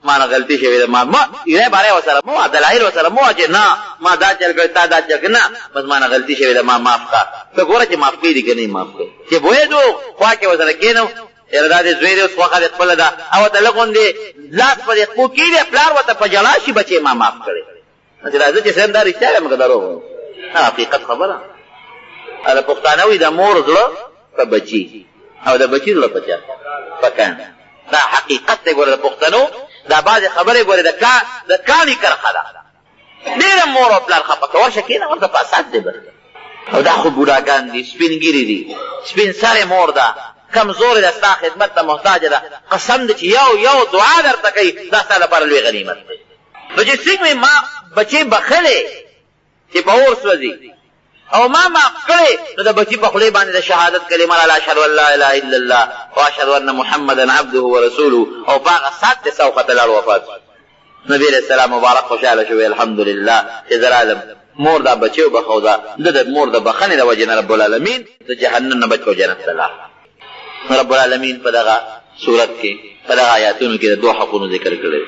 ما نه غلطي شوې ده ما یوه باره ورسره مه وه دلایل ورسره مه وه چې نه ما دا چل کړی تا دا چل کړی نه بس ما نه غلطي شوې ده ما معاف کړه ته ګوره چې معاف کړي دي که نه یې معاف کړي چې پوهېدو خوا کې ورسره کښېنو یاره دا دې زوی دی اوس خوښه دې خپله ده او ورته لږ غوندې لاس په دې خپو کښېږدي پلار ورته په جلا شي بچې ما معاف کړی چې راځه چې صاحب دا رښتیا یم که دروغ وایم حقیقت خبره د پښتانه وایي د مور زړه په بچي او د بچي زړه په چا په کاڼ دا حقیقت دی ګوره د پښتنو دا بعضې خبرې ګورې د کاڼي کرښه ده ډېره مور او پلار خفه که ورشه کښېنه ورته په اسات دی بس او دا خو بوډاګان دي سپین ګیري دي سپین سرې مور ده کمزورې ده ستا خدمت ته محتاجه ده قسم دی چې یو دعا درته کوي دا ستا لپاره لوی غنیمت دی نو چې څنګه ما بچې بخلې چې په اور سوځي او ما معاف کړې نو د بچي په خولې باندې د شهادت کلمه راله اشهد ان لا اله الا الله واشهد ان محمدا عبده ورسوله او په هغه ساعت د سوخته لاړ وفات نبی علیه السلام مبارک خوشحاله شو الحمدلله چې زه رالم مور دا بچی وبخو دا د مور د بخښنې د وجې نه رب العالمین د جهنم نه بچ کړو جنت ته لاړ رب العالمین په دغه صورت کې په دغه آیاتونو کې د دوه حقونو ذکر کړی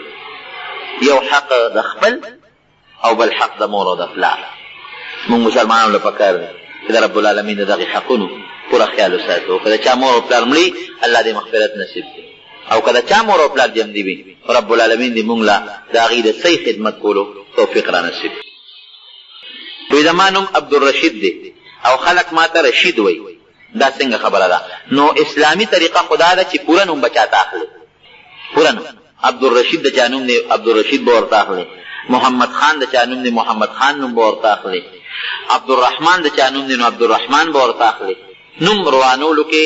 یو حق د خپل او بل حق د مور او د پلار موږ مسلمانانو له پکار دی چې د رب العالمین د دغې حقونو پوره خیال وساتو که د چا مور او پلار مړي الله دې مغفرت نصیب کړي او که د چا مور او پلار ژوندي وي رب العالمین دې موږ له د هغې د صحیح خدمت کولو توفیق را نصیب وایي زما نوم عبدالرشید دی او خلک ما ته رشید وایي دا څنګه خبره ده نو اسلامي طریقه خو دا ده چې پوره نوم به چاته اخلي پوره نوم عبدالرشید د چا نوم دی عبدالرشید به ورته اخلي محمد خان د چا نوم دی محمد خان نوم به ورته اخلي عبدالرحمن د چا نوم دی نو عبدالرحمن به ورته اخلي نوم روانولو کې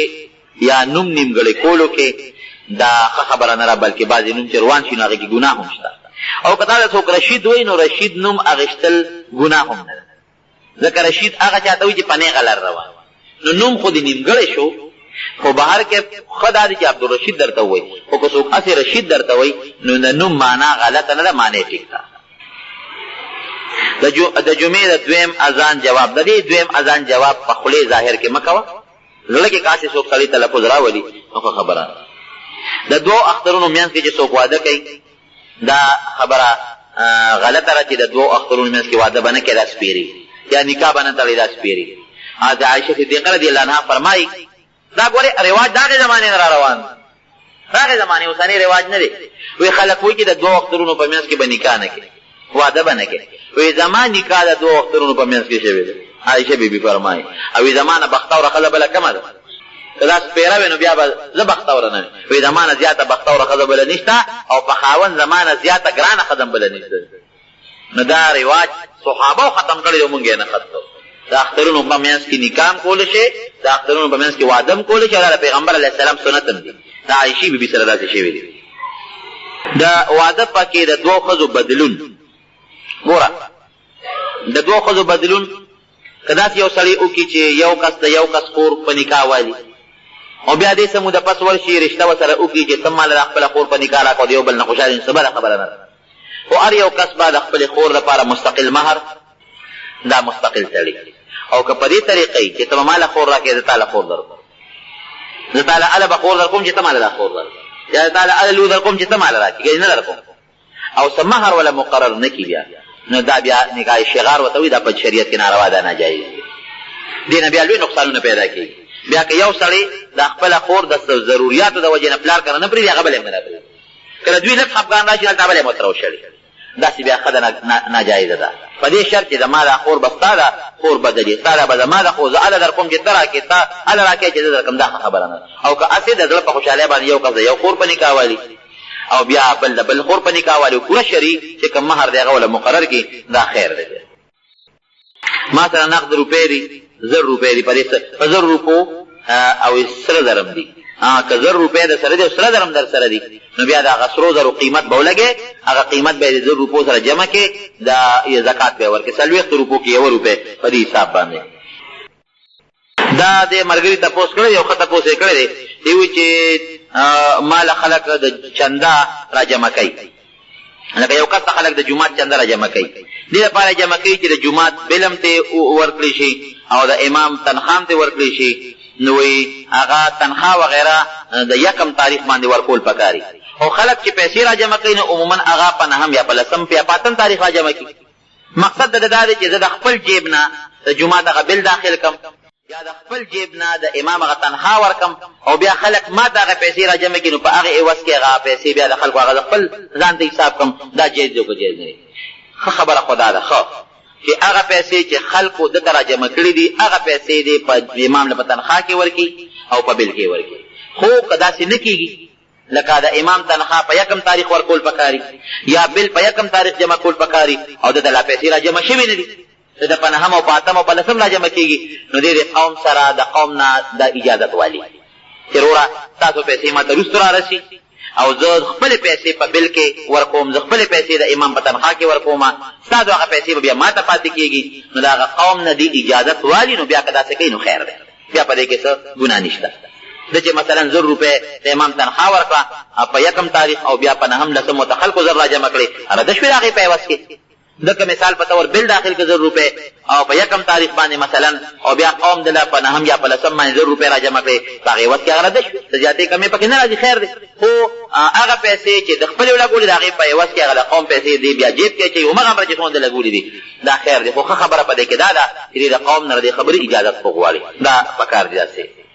یا نوم نیمګړی کولو کې دا ښه خبره نه ده بلکې بعضې نوم چې روان شي نو هغې کې ګناه هم شته او که دا د څوک رشید وایي نو رشید نوم اخیستل ګناه هم نه ده ځکه رشید هغه چاته وي چې په نیغه لار روان نو نوم خو دې نیمګړی شو خو بهر کې ښه دا دی چې عبدالرشید درته ووایي خو که څوک هسې رشید درته وایي نو د نوم معنا غلطه نه ده معنی ټیک ده د جمعې د دویم اذان جواب د دې دویم اذان جواب په خولې ظاهر کې مه کوه زړه کې کاسې څوک سړي تلفظ راولي نو ښه خبره د دوو اخترونو منځ کې چې څوک واده کوي دا خبره غلطه ده چې د دوو اخترونو منځ کې واده به نه کوي دا سپېري یا نکاح به نه تړي دا سپېري د عایشه صدیقه رضی الله عنها فرمایي دا ګورې رواج د هغې زمانې نه را روان د هغې زمانې اوسنی رواج نه دی وایي خلک وایي چې د دوو اخترونو په منځ کې به نکاح نه کوي واده به نه کوي وایي زما نکاح د دوو اخترونو په منځ کې شوی دی عایشه بیبي فرمایي او وایي زما نه بختوره ښځه بله کمه ده که دا سپېره وي نو بیا به زه بختوره نه وي وایي زما نه زیاته بختوره ښځه بله نشته او په خاوند زما نه زیاته ګرانه ښځه هم بله نشته نو دا رواج صحابه ختم کړی او مونږ یې نه ختم د اخترونو په منځ کې نکاح هم کولی شي د اخترونو په منځ کې واده هم کولی شي او دا د پیغمبر علیه السلام سنت هم دي د عایشې بیبي سره داسې شوي دي د واده پکې د دوو ښځو بدلون ګوره د دوو ښځو بدلون که داسې یو سړی وکړي چې یو کس د یو کس خور په نکاح والي او بیا دې څه موده پس ورشي رشته ورسره وکړي چې ته ماله د خپله خور په نکاح راکړو د یو بل نه خوشحال څه بله خبره نه ده خو هر یو کس به د خپلې خور لپاره مستقل مهر دا مستقل تړي او که په دې طریقې چې ته به ماله خور راکړې زه تاله خور درکړم زه تاله هله به خور درکوم چې ته ماله دا خور درکړم یا تاله هله لو درکوم چې ته ماله راکړې ګنې نه درکوم او څه مهر ولا مقرر نه کړي بیا نو دا بیا نکاح شغار ورته وایي دا په شریعت کې ناروا ده ناجایز دي دې نه بیا لوی نقصانونه پیدا کېږي بیا که یو سړی د خپله خور د ضروریاتو د وجې نه پلار کره نه پرېږدي هغه بل یې نه پرېږدي کله دوی لږ خفګان راشي هلته بل یې ورته راوشړي داسې بیا ښه ده ناجایزه ده په دې شرط چې زما دا خور به ستا ده خور بدلي ستا ده به زما ده خو زه هله در کوم چې ته راکړې تا هله راکړې چې زه در کوم دا ښه خبره نه ده او که هسې د زړه په خوشحالۍ باندې یو کس د یو خور په نکاح والي او بیا بل د بل خور په نکاح والي پوره شرعي چې کوم مهر دی هغه وله مقرر کړي دا خیر دی ما سره نقد روپۍ دي 1000 روپۍ دي په 1000 روپو او سره درم دي که 1000 روپۍ در سره دي او سره درم در سره دي نو بیا د هغه سرو زرو قیمت به ولګې هغه قیمت به یې د 1000 روپو سره جمع کړې د زکات به یې ورکړې 40 روپو کې 1 روپۍ په دې حساب باندې دا د ملګري تپوس کړی دی او ښه تپوس یې کړی دی دی وایي چې ماله خلک د چنده را جمع کوي لکه یو کس ته خلک د جومات چنده را جمع کوي دې لپاره جمع کوي چې د جومات بل هم ته ورکړی شي او د امام تنخوا هم ته ورکړی شي نو وایي هغه تنخوا وغیره د یکم تاریخ باندې ورکول پکاري او خلک چې پیسې را جمع کوي نو عموما هغه په نهم یا په لسم یا په اتم تاریخ را جمع کوي مقصد د دا دی چې زه د خپل جیب نه د جومات هغه بل داخل کم یا د خپل جیب نه د امام هغه تنخوا ورکم او بیا خلک ما ته هغه پیسې را جمع کړي نو په هغې عوض کې هغه پیسې بیا د خلکو هغه د خپل ځان ته حساب کړم دا جایز دی او که جایز نه دی ښه خبره خو دا ده ښه چې هغه پیسې چې خلکو دته را جمع کړي دي هغه پیسې دې په امام له په تنخوا کې ورکړي او په بل کې ورکړي خو که داسې نه کېږي لکه د امام تنخوا په یکم تاریخ ورکول پکاري یا بل په یکم تاریخ جمع کول پکاري او د لا پیسې را جمع شوي نه دي د په نهم او په اتم او په لسم را جمع کېږي نو دې د قوم سره د قوم نه د اجازت والي چې وروره تاسو پیسې ما ته وروسته را رسي او زه خپلې پیسې په بل کې ورکوم زه خپلې پیسې د امام په تنخوا کې ورکوم ستاسو هغه پیسې به بیا ما ته پاتې کېږي نو د هغه قوم نه دې اجازت والي نو بیا که داسې کوي نو خیر دی بیا په دې کې څه ګناه نشته ده چې مثلا 1000 روپۍ د امام تنخوا ورکړه په یکم تاریخ او بیا په نهم لسم ورته خلکو زر را جمع کړې هغه د شوې د هغې په عوض کې دغه مثال په طور بل داخل کې 1000 روپۍ او په یکم تاریخ باندې مثلا او بیا قوم دله په نهم یا په لسم باندې 1000 روپۍ را جمع کړې په هغې عوض کې هغه رده شوې څه زیاتې کمې پکې نه راځي خیر دی خو هغه پیسې چې د خپلې ولګولې د هغې په عوض کې هغه د قوم پیسې دی بیا جیب کې اچوي همغه امره چې څومره د لګولې دي دا خیر دی خو ښه خبره په دې کې دا ده چې د قوم نه د دې خبرې اجازت خو غواړي دا پکار دی داسې